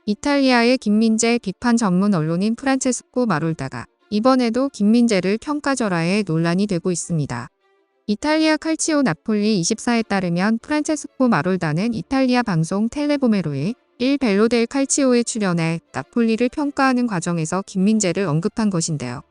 이탈리아의 김민재 비판 전문 언론인 프란체스코 마롤다가 이번에도 김민재를 평가절하해 논란이 되고 있습니다. 이탈리아 칼치오 나폴리 24에 따르면 프란체스코 마롤다는 이탈리아 방송 텔레보메로의 일 벨로 델 칼치오에 출연해 나폴리를 평가하는 과정에서 김민재를 언급한 것인데요.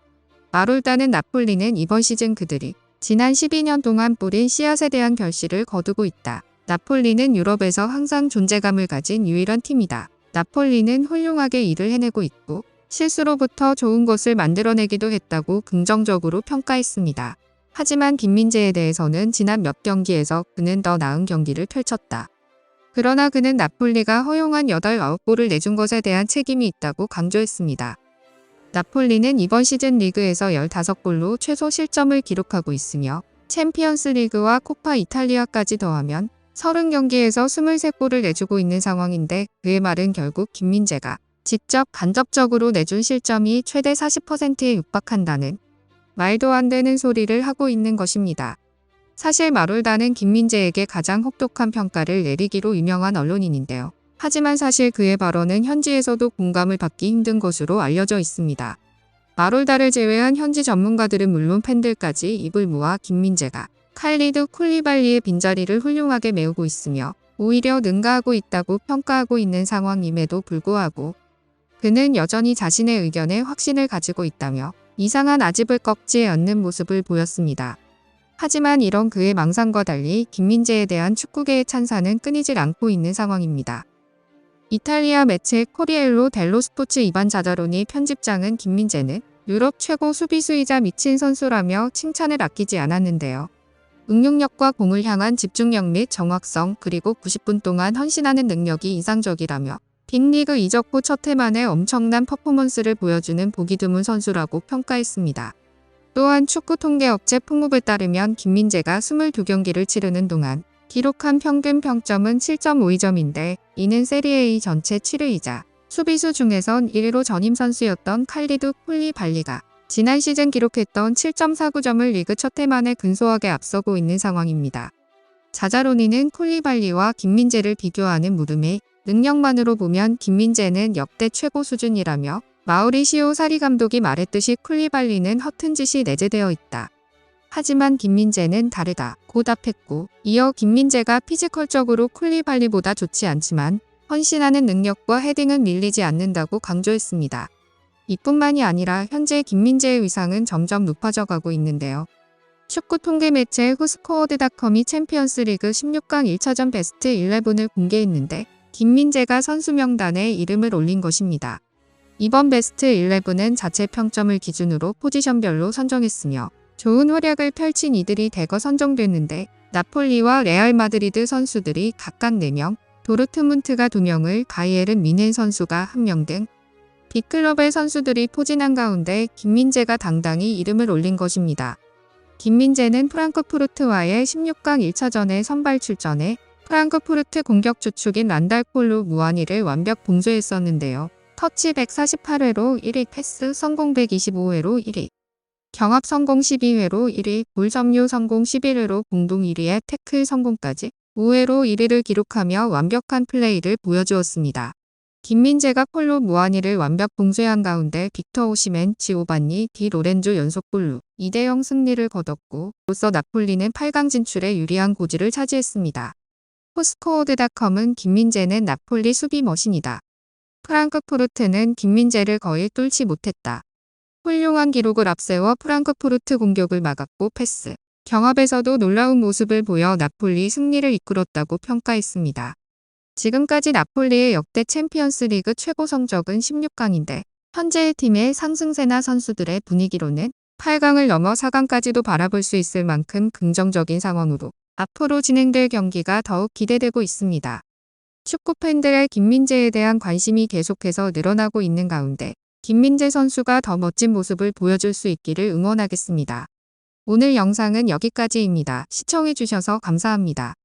마롤다는 나폴리는 이번 시즌 그들이 지난 12년 동안 뿌린 씨앗에 대한 결실을 거두고 있다. 나폴리는 유럽에서 항상 존재감을 가진 유일한 팀이다. 나폴리는 훌륭하게 일을 해내고 있고 실수로부터 좋은 것을 만들어내기도 했다고 긍정적으로 평가했습니다. 하지만 김민재에 대해서는 지난 몇 경기에서 그는 더 나은 경기를 펼쳤다. 그러나 그는 나폴리가 허용한 8, 9골을 내준 것에 대한 책임이 있다고 강조했습니다. 나폴리는 이번 시즌 리그에서 15골로 최소 실점을 기록하고 있으며 챔피언스 리그와 코파 이탈리아까지 더하면 30경기에서 23골을 내주고 있는 상황인데 그의 말은 결국 김민재가 직접 간접적으로 내준 실점이 최대 40%에 육박한다는 말도 안 되는 소리를 하고 있는 것입니다. 사실 마롤다는 김민재에게 가장 혹독한 평가를 내리기로 유명한 언론인인데요. 하지만 사실 그의 발언은 현지에서도 공감을 받기 힘든 것으로 알려져 있습니다. 마롤다를 제외한 현지 전문가들은 물론 팬들까지 입을 모아 김민재가 칼리드 쿨리발리의 빈자리를 훌륭하게 메우고 있으며 오히려 능가하고 있다고 평가하고 있는 상황임에도 불구하고 그는 여전히 자신의 의견에 확신을 가지고 있다며 이상한 아집을 꺾지 않는 모습을 보였습니다. 하지만 이런 그의 망상과 달리 김민재에 대한 축구계의 찬사는 끊이질 않고 있는 상황입니다. 이탈리아 매체 코리엘로 델로 스포츠 이반 자자로니 편집장은 김민재는 유럽 최고 수비수이자 미친 선수라며 칭찬을 아끼지 않았는데요. 응용력과 공을 향한 집중력 및 정확성 그리고 90분 동안 헌신하는 능력이 인상적이라며 빅리그 이적 후 첫 해 만에 엄청난 퍼포먼스를 보여주는 보기 드문 선수라고 평가했습니다. 또한 축구 통계업체 풍무에 따르면 김민재가 22경기를 치르는 동안 기록한 평균 평점은 7.52점인데 이는 세리에 A 전체 7위이자 수비수 중에선 1위로 전임 선수였던 칼리드 쿨리발리가 지난 시즌 기록했던 7.49점을 리그 첫 해 만에 근소하게 앞서고 있는 상황입니다. 자자로니는 쿨리발리와 김민재를 비교하는 물음에 능력만으로 보면 김민재는 역대 최고 수준이라며 마우리시오 사리 감독이 말했듯이 쿨리발리는 허튼 짓이 내재되어 있다. 하지만 김민재는 다르다.고 답했고 이어 김민재가 피지컬적으로 쿨리발리보다 좋지 않지만 헌신하는 능력과 헤딩은 밀리지 않는다고 강조했습니다. 이뿐만이 아니라 현재 김민재의 위상은 점점 높아져 가고 있는데요. 축구 통계 매체 후스코어드닷컴이 챔피언스리그 16강 1차전 베스트 11을 공개했는데 김민재가 선수 명단에 이름을 올린 것입니다. 이번 베스트 11은 자체 평점을 기준으로 포지션별로 선정했으며 좋은 활약을 펼친 이들이 대거 선정됐는데 나폴리와 레알 마드리드 선수들이 각각 4명, 도르트문트가 2명을 바이에른 뮌헨 선수가 1명 등 빅클럽의 선수들이 포진한 가운데 김민재가 당당히 이름을 올린 것입니다. 김민재는 프랑크푸르트와의 16강 1차전에 선발 출전해 프랑크푸르트 공격 주축인 란달폴로 무한히를 완벽 봉쇄했었는데요. 터치 148회로 1위, 패스 성공 125회로 1위, 경합 성공 12회로 1위, 볼 점유 성공 11회로 공동 1위에 태클 성공까지 5회로 1위를 기록하며 완벽한 플레이를 보여주었습니다. 김민재가 폴로 무한히를 완벽 봉쇄한 가운데 빅터 오시멘, 지오반니 디 로렌조 연속골로 2대0 승리를 거뒀고 이로써 나폴리는 8강 진출에 유리한 고지를 차지했습니다. 포스코어드닷컴은 김민재는 나폴리 수비 머신이다. 프랑크푸르트는 김민재를 거의 뚫지 못했다. 훌륭한 기록을 앞세워 프랑크푸르트 공격을 막았고 패스, 경합에서도 놀라운 모습을 보여 나폴리 승리를 이끌었다고 평가했습니다. 지금까지 나폴리의 역대 챔피언스리그 최고 성적은 16강인데 현재의 팀의 상승세나 선수들의 분위기로는 8강을 넘어 4강까지도 바라볼 수 있을 만큼 긍정적인 상황으로 앞으로 진행될 경기가 더욱 기대되고 있습니다. 축구 팬들의 김민재에 대한 관심이 계속해서 늘어나고 있는 가운데 김민재 선수가 더 멋진 모습을 보여줄 수 있기를 응원하겠습니다. 오늘 영상은 여기까지입니다. 시청해주셔서 감사합니다.